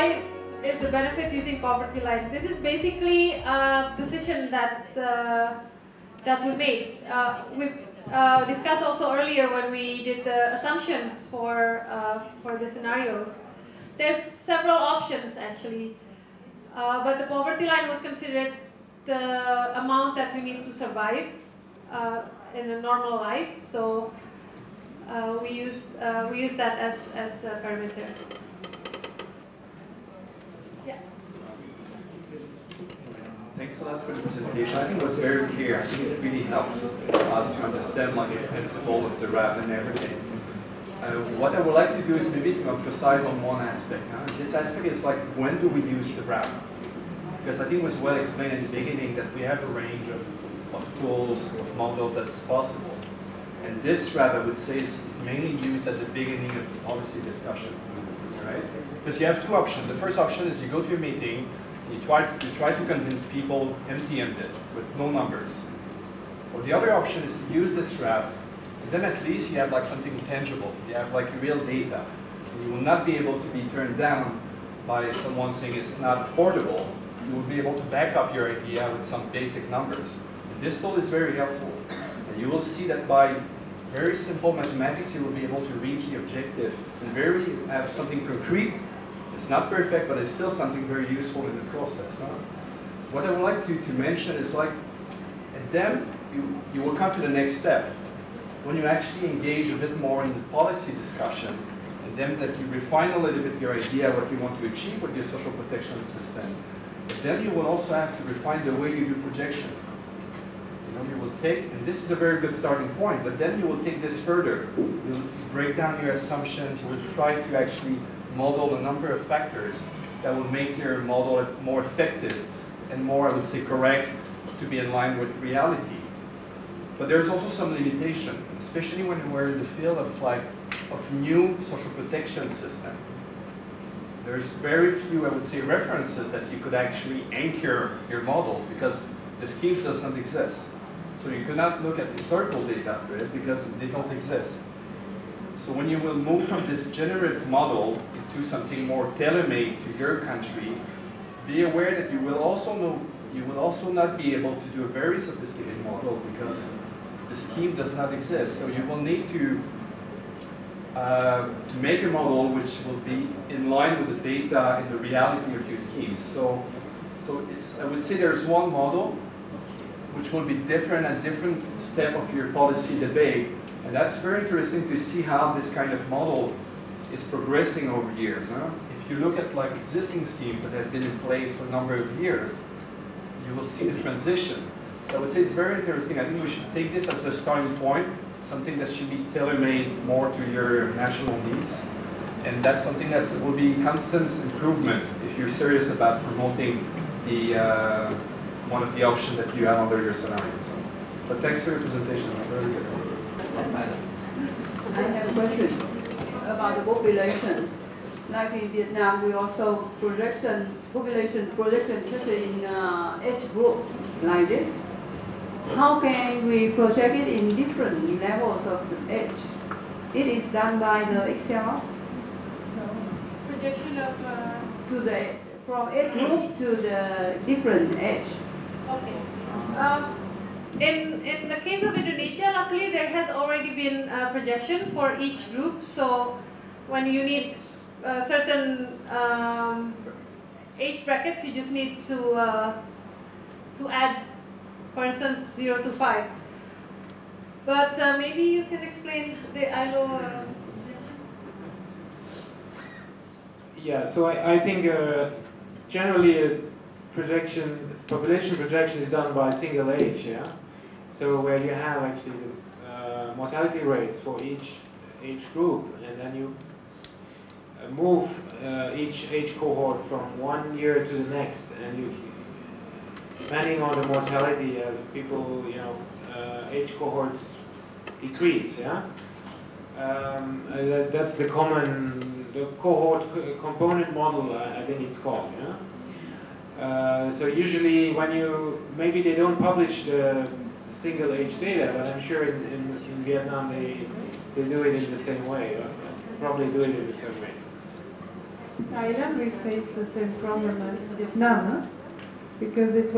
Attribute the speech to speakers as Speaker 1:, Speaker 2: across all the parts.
Speaker 1: why is the benefit using poverty line? This is basically a decision that that we made. We've discussed also earlier when we did the assumptions for the scenarios. There's several options actually, but the poverty line was considered the amount that we need to survive in a normal life. So we use that as a parameter. Yeah.
Speaker 2: Thanks a lot for the presentation. I think it was very clear. I think it really helps us to understand like the principle of the RAP and everything. What I would like to do is maybe to emphasize on one aspect. This aspect is like, when do we use the RAP? Because I think it was well explained in the beginning that we have a range of tools, of models that's possible. And this RAP, I would say, is mainly used at the beginning of the policy discussion. Right? Because you have two options. The first option is you go to a meeting, you try to convince people empty-handed with no numbers. Or the other option is to use this RAP, and then at least you have like something tangible. You have like real data. And you will not be able to be turned down by someone saying it's not affordable. You will be able to back up your idea with some basic numbers. And this tool is very helpful. And you will see that by very simple mathematics, you will be able to reach the objective and have something concrete. It's not perfect, but it's still something very useful in the process. What I would like to mention is like, and then you will come to the next step. When you actually engage a bit more in the policy discussion, and then that you refine a little bit your idea what you want to achieve with your social protection system, then you will also have to refine the way you do projection. You will take, and this is a very good starting point, but then you will take this further. You'll break down your assumptions, you will try to actually model a number of factors that will make your model more effective and more, I would say, correct to be in line with reality. But there's also some limitation, especially when we're in the field of new social protection system. There's very few, I would say, references that you could actually anchor your model because the scheme does not exist. So you cannot look at historical data for it because they don't exist. So when you will move from this generative model into something more tailor-made to your country, be aware that you will also not be able to do a very sophisticated model because the scheme does not exist. So you will need to make a model which will be in line with the data and the reality of your schemes. So I would say there's one model which will be different at different step of your policy debate. And that's very interesting to see how this kind of model is progressing over years. If you look at like existing schemes that have been in place for a number of years, you will see the transition. So I would say it's very interesting. I think we should take this as a starting point, something that should be tailor-made more to your national needs. And that's something that will be constant improvement if you're serious about promoting the one of the options that you have under your scenario. So, but thanks for your presentation. Very good.
Speaker 3: I have questions about the populations. Like in Vietnam, we also population projection, especially in age group like this. How can we project it in different levels of age? It is done by the Excel.
Speaker 1: Projection of
Speaker 3: from age group to the different age.
Speaker 1: Okay. In the case of Indonesia, luckily there has already been a projection for each group. So when you need certain age brackets, you just need to add, for instance, 0 to 5. But maybe you can explain the ILO.
Speaker 4: Yeah. So I think generally population projection is done by single age, yeah? So where you have actually mortality rates for each age group, and then you move each age cohort from 1 year to the next, and you, depending on the mortality, people, age cohorts decrease, yeah? That's the cohort component model, I think it's called, yeah? So usually when maybe they don't publish the single age data, but I'm sure in Vietnam they do it in the same way, or probably do it in the same way.
Speaker 5: Thailand, we faced the same problem as Vietnam, huh? Because it's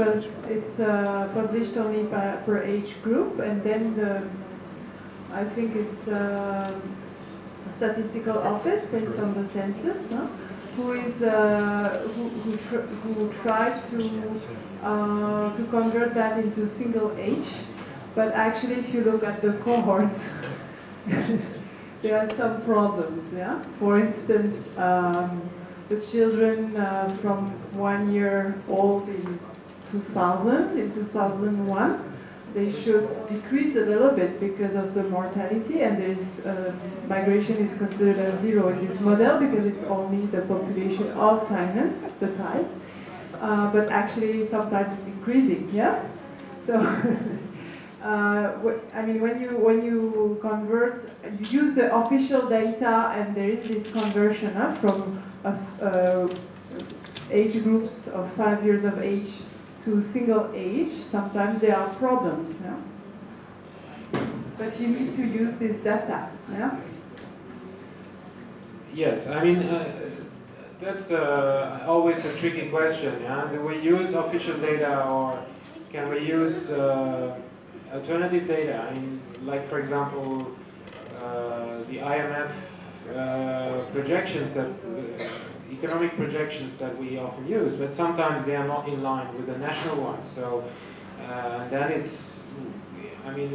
Speaker 5: published only per age group, and then I think it's a statistical office based on the census, huh? who tries to convert that into single age, but actually, if you look at the cohorts, there are some problems. Yeah, for instance, the children from 1 year old in 2000, in 2001, they should decrease a little bit because of the mortality, and there's migration is considered as zero in this model because it's only the population of Thailand, the Thai. But actually, sometimes it's increasing. Yeah. So, I mean, when you convert, you use the official data, and there is this conversion from age groups of 5 years of age to single age. Sometimes there are problems. Yeah? But you need to use this data. Yeah.
Speaker 4: Yes, I mean. That's always a tricky question. Yeah? Do we use official data, or can we use alternative data? I mean, like for example, the IMF projections, that economic projections that we often use, but sometimes they are not in line with the national ones. So then I mean,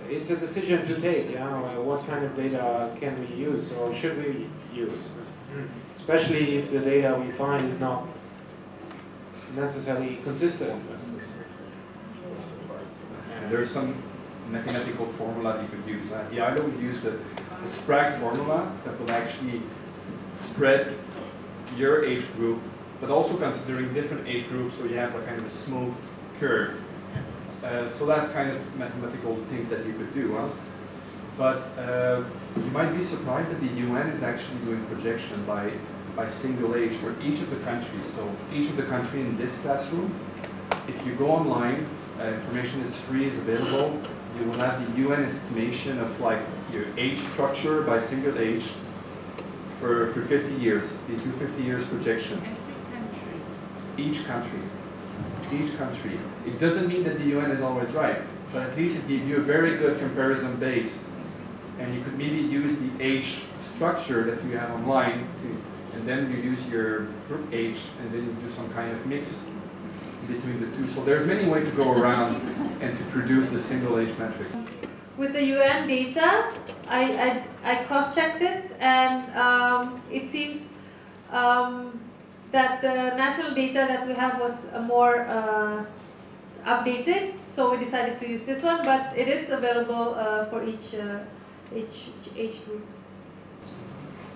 Speaker 4: it's a decision to take. Yeah, what kind of data can we use, or should we use? Especially if the data we find is not necessarily consistent.
Speaker 2: And there's some mathematical formula that you could use. At the ILO, we use the Sprague formula that will actually spread your age group, but also considering different age groups, so you have a kind of a smooth curve. So that's kind of mathematical things that you could do. Huh? But you might be surprised that the UN is actually doing projection by single age for each of the countries. So each of the country in this classroom, if you go online, information is free, is available. You will have the UN estimation of like your age structure by single age for 50 years. They do 50 years projection.
Speaker 6: Every country.
Speaker 2: Each country. Each country. It doesn't mean that the UN is always right, but at least it gives you a very good comparison base. And you could maybe use the age structure that you have online, and then you use your group age, and then you do some kind of mix between the two. So there's many ways to go around and to produce the single age metrics.
Speaker 1: With the UN data, I cross-checked it, and it seems that the national data that we have was more updated, so we decided to use this one, but it is available for each age group.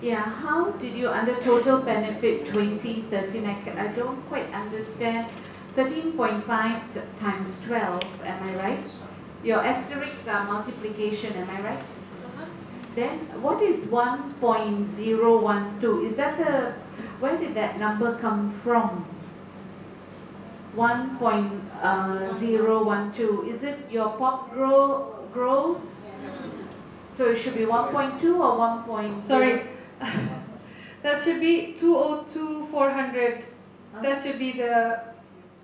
Speaker 6: Yeah, how did you, under total benefit 2013, I don't quite understand, 13.5 times 12, am I right? Your asterisks are multiplication, am I right? Then what is 1.012? Is that where did that number come from? 1.012, is it your pop growth? So it should be 1.2 or 1.0?
Speaker 1: Sorry, that should be 202,400. That should be the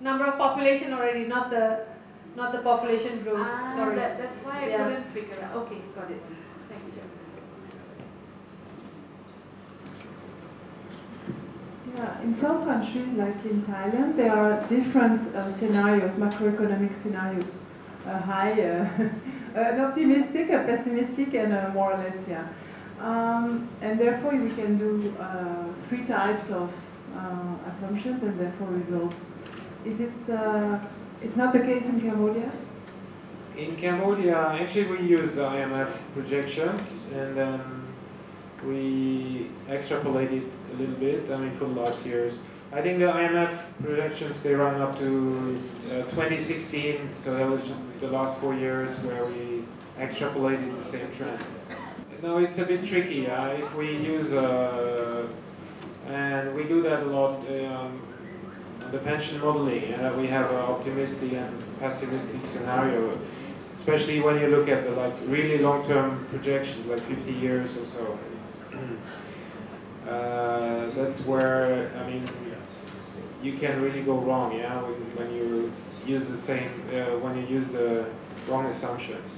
Speaker 1: number of population already, not the population growth. Sorry.
Speaker 6: That's why I couldn't figure out. Okay, got it. Thank you.
Speaker 5: Yeah, in some countries, like in Thailand, there are different scenarios, macroeconomic scenarios. An optimistic, a pessimistic, and a more or less, yeah. And therefore, we can do 3 types of assumptions and therefore results. Is it? It's not the case in Cambodia?
Speaker 4: In Cambodia, actually we use the IMF projections, and then we extrapolated a little bit, I mean, for the last years. I think the IMF projections, they run up to 2016, so that was just the last 4 years where we extrapolated the same trend. No, it's a bit tricky. If we use, and we do that a lot, the pension modeling, and we have an optimistic and pessimistic scenario, especially when you look at the really long-term projections, like 50 years or so. that's where, I mean, you can really go wrong, yeah, when you use the same, when you use the wrong assumptions.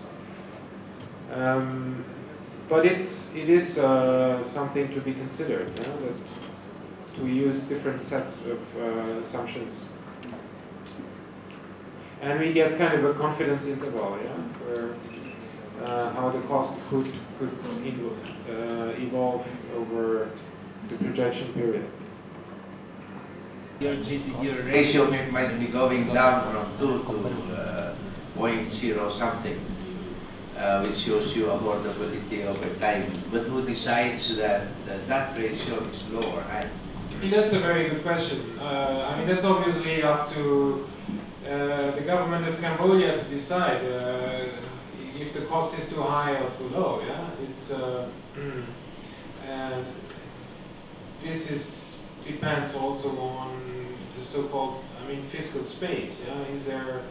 Speaker 4: But it is something to be considered, yeah, that to use different sets of assumptions. And we get kind of a confidence interval, yeah, where how the cost could evolve over the projection period.
Speaker 7: Your ratio might be going down from 2 to 0.0 something, which shows you affordability over time. But who decides that that ratio is low or high?
Speaker 4: I mean, that's a very good question. I mean, that's obviously up to the government of Cambodia to decide if the cost is too high or too low. Yeah, it's and this depends also on the so-called, I mean, fiscal space. Yeah, is there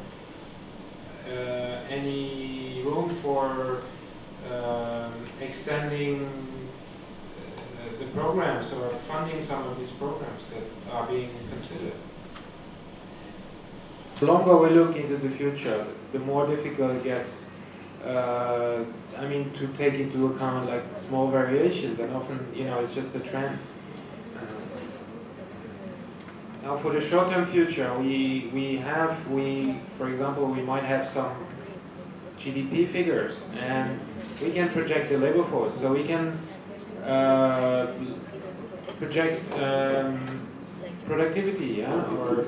Speaker 4: any room for extending the programs or funding some of these programs that are being considered? The longer we look into the future, the more difficult it gets. I mean, to take into account like small variations, and often, you know, it's just a trend. Now, for the short-term future, for example, we might have some GDP figures, and we can project the labor force, so we can project productivity, yeah, or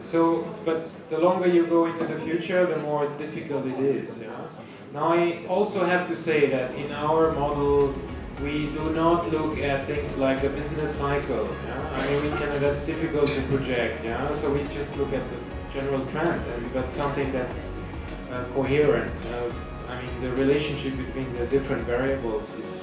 Speaker 4: so. But the longer you go into the future, the more difficult it is. Yeah. Now, I also have to say that in our model, we do not look at things like a business cycle. Yeah? I mean, that's difficult to project. Yeah, so we just look at the general trend, and that's something that's coherent. I mean, the relationship between the different variables is